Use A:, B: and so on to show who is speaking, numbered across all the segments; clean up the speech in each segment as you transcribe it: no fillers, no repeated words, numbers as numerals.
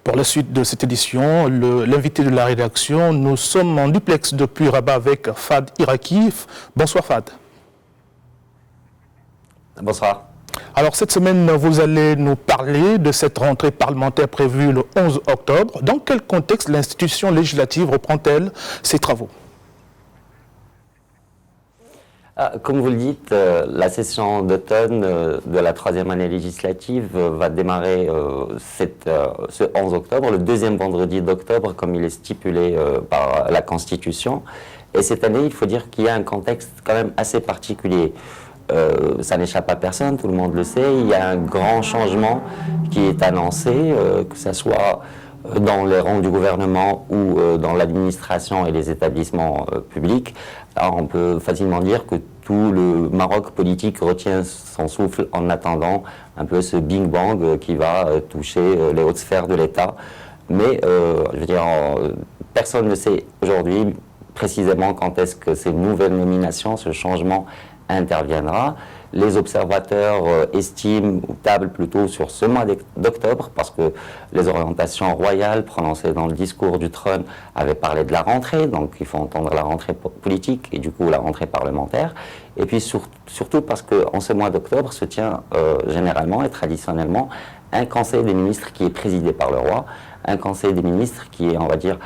A: Pour la suite de cette édition, l'invité de la rédaction, nous sommes en duplex depuis Rabat avec Fad Iraki. Bonsoir Fad.
B: Bonsoir.
A: Alors cette semaine, vous allez nous parler de cette rentrée parlementaire prévue le 11 octobre. Dans quel contexte l'institution législative reprend-elle ses travaux?
B: Comme vous le dites, la session d'automne de la troisième année législative va démarrer ce 11 octobre, le deuxième vendredi d'octobre, comme il est stipulé par la Constitution. Et cette année, il faut dire qu'il y a un contexte quand même assez particulier. Ça n'échappe à personne, tout le monde le sait. Il y a un grand changement qui est annoncé, que ce soit dans les rangs du gouvernement ou dans l'administration et les établissements publics. Alors on peut facilement dire que tout le Maroc politique retient son souffle en attendant un peu ce Big Bang qui va toucher les hautes sphères de l'État. Mais je veux dire, personne ne sait aujourd'hui précisément quand est-ce que ces nouvelles nominations, ce changement interviendra. Les observateurs estiment ou tablent plutôt sur ce mois d'octobre parce que les orientations royales prononcées dans le discours du trône avaient parlé de la rentrée, donc il faut entendre la rentrée politique et du coup la rentrée parlementaire. Et puis surtout parce qu'en ce mois d'octobre se tient généralement et traditionnellement un conseil des ministres qui est présidé par le roi, un conseil des ministres qui est, on va dire,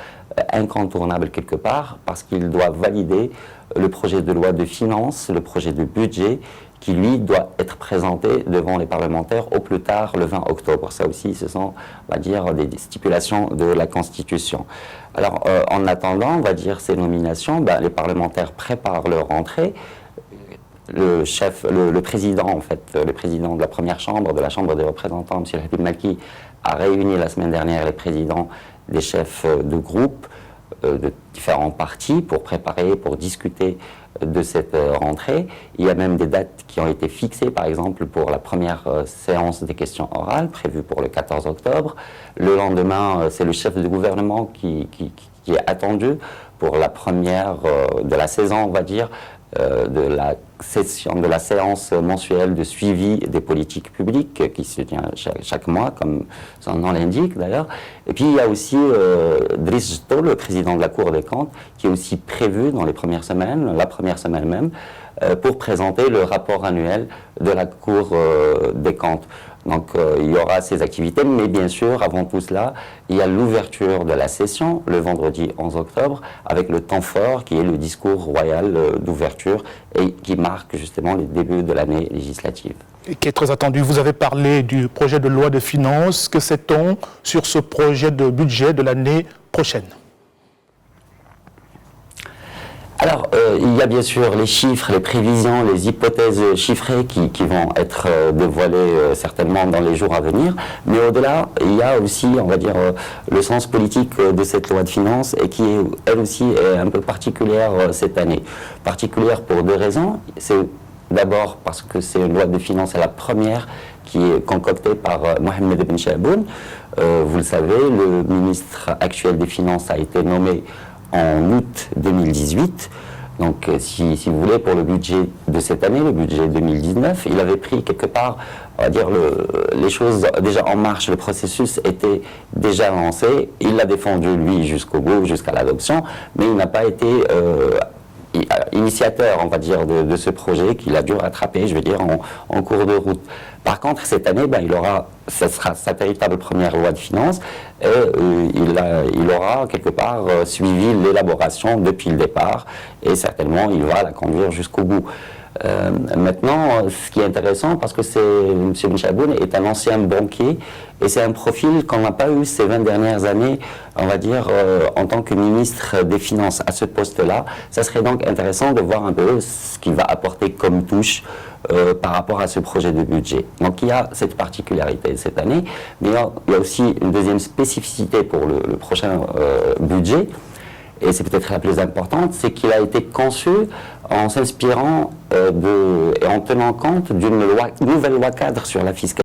B: incontournable quelque part parce qu'il doit valider le projet de loi de finances, le projet de budget qui, lui, doit être présenté devant les parlementaires au plus tard le 20 octobre. Ça aussi, ce sont, on va dire, des stipulations de la Constitution. Alors, en attendant, on va dire, ces nominations, les parlementaires préparent leur rentrée. Le président, en fait, le président de la première chambre, de la Chambre des représentants, M. Habib Malki, a réuni la semaine dernière les présidents des chefs de groupe de différents partis pour préparer, pour discuter de cette rentrée. Il y a même des dates qui ont été fixées, par exemple, pour la première séance des questions orales, prévue pour le 14 octobre. Le lendemain, c'est le chef de gouvernement qui est attendu pour la première de la saison, on va dire, de la séance mensuelle de suivi des politiques publiques qui se tient chaque mois, comme son nom l'indique d'ailleurs. Et puis il y a aussi Driss Jto, le président de la Cour des comptes, qui est aussi prévu dans les premières semaines, la première semaine même, pour présenter le rapport annuel de la Cour des comptes. Donc il y aura ces activités, mais bien sûr, avant tout cela, il y a l'ouverture de la session le vendredi 11 octobre, avec le temps fort qui est le discours royal d'ouverture et qui marque justement le début de l'année législative.
A: Et qui est très attendu. Vous avez parlé du projet de loi de finances. Que sait-on sur ce projet de budget de l'année prochaine?
B: Alors, il y a bien sûr les chiffres, les prévisions, les hypothèses chiffrées qui vont être dévoilées certainement dans les jours à venir. Mais au-delà, il y a aussi, on va dire, le sens politique de cette loi de finances et qui, elle aussi, est un peu particulière cette année. Particulière pour deux raisons. C'est d'abord parce que c'est une loi de finances, c'est la première qui est concoctée par Mohamed Ben Chaboun. Vous le savez, le ministre actuel des Finances a été nommé en août 2018. Donc, si vous voulez, pour le budget de cette année, le budget 2019, il avait pris quelque part, on va dire, les choses déjà en marche. Le processus était déjà lancé. Il l'a défendu, lui, jusqu'au bout, jusqu'à l'adoption, mais il n'a pas été initiateur, on va dire, de ce projet qu'il a dû rattraper, je veux dire, en cours de route. Par contre, cette année, ce sera sa véritable première loi de finances et il aura quelque part suivi l'élaboration depuis le départ et certainement il va la conduire jusqu'au bout. Maintenant, ce qui est intéressant, parce que M. Ben Chaboun est un ancien banquier et c'est un profil qu'on n'a pas eu ces 20 dernières années, on va dire, en tant que ministre des Finances à ce poste-là. Ça serait donc intéressant de voir un peu ce qu'il va apporter comme touche par rapport à ce projet de budget. Donc il y a cette particularité cette année, mais il y a aussi une deuxième spécificité pour le prochain budget. Et c'est peut-être la plus importante, c'est qu'il a été conçu en s'inspirant et en tenant compte d'une nouvelle loi cadre sur la fiscalité.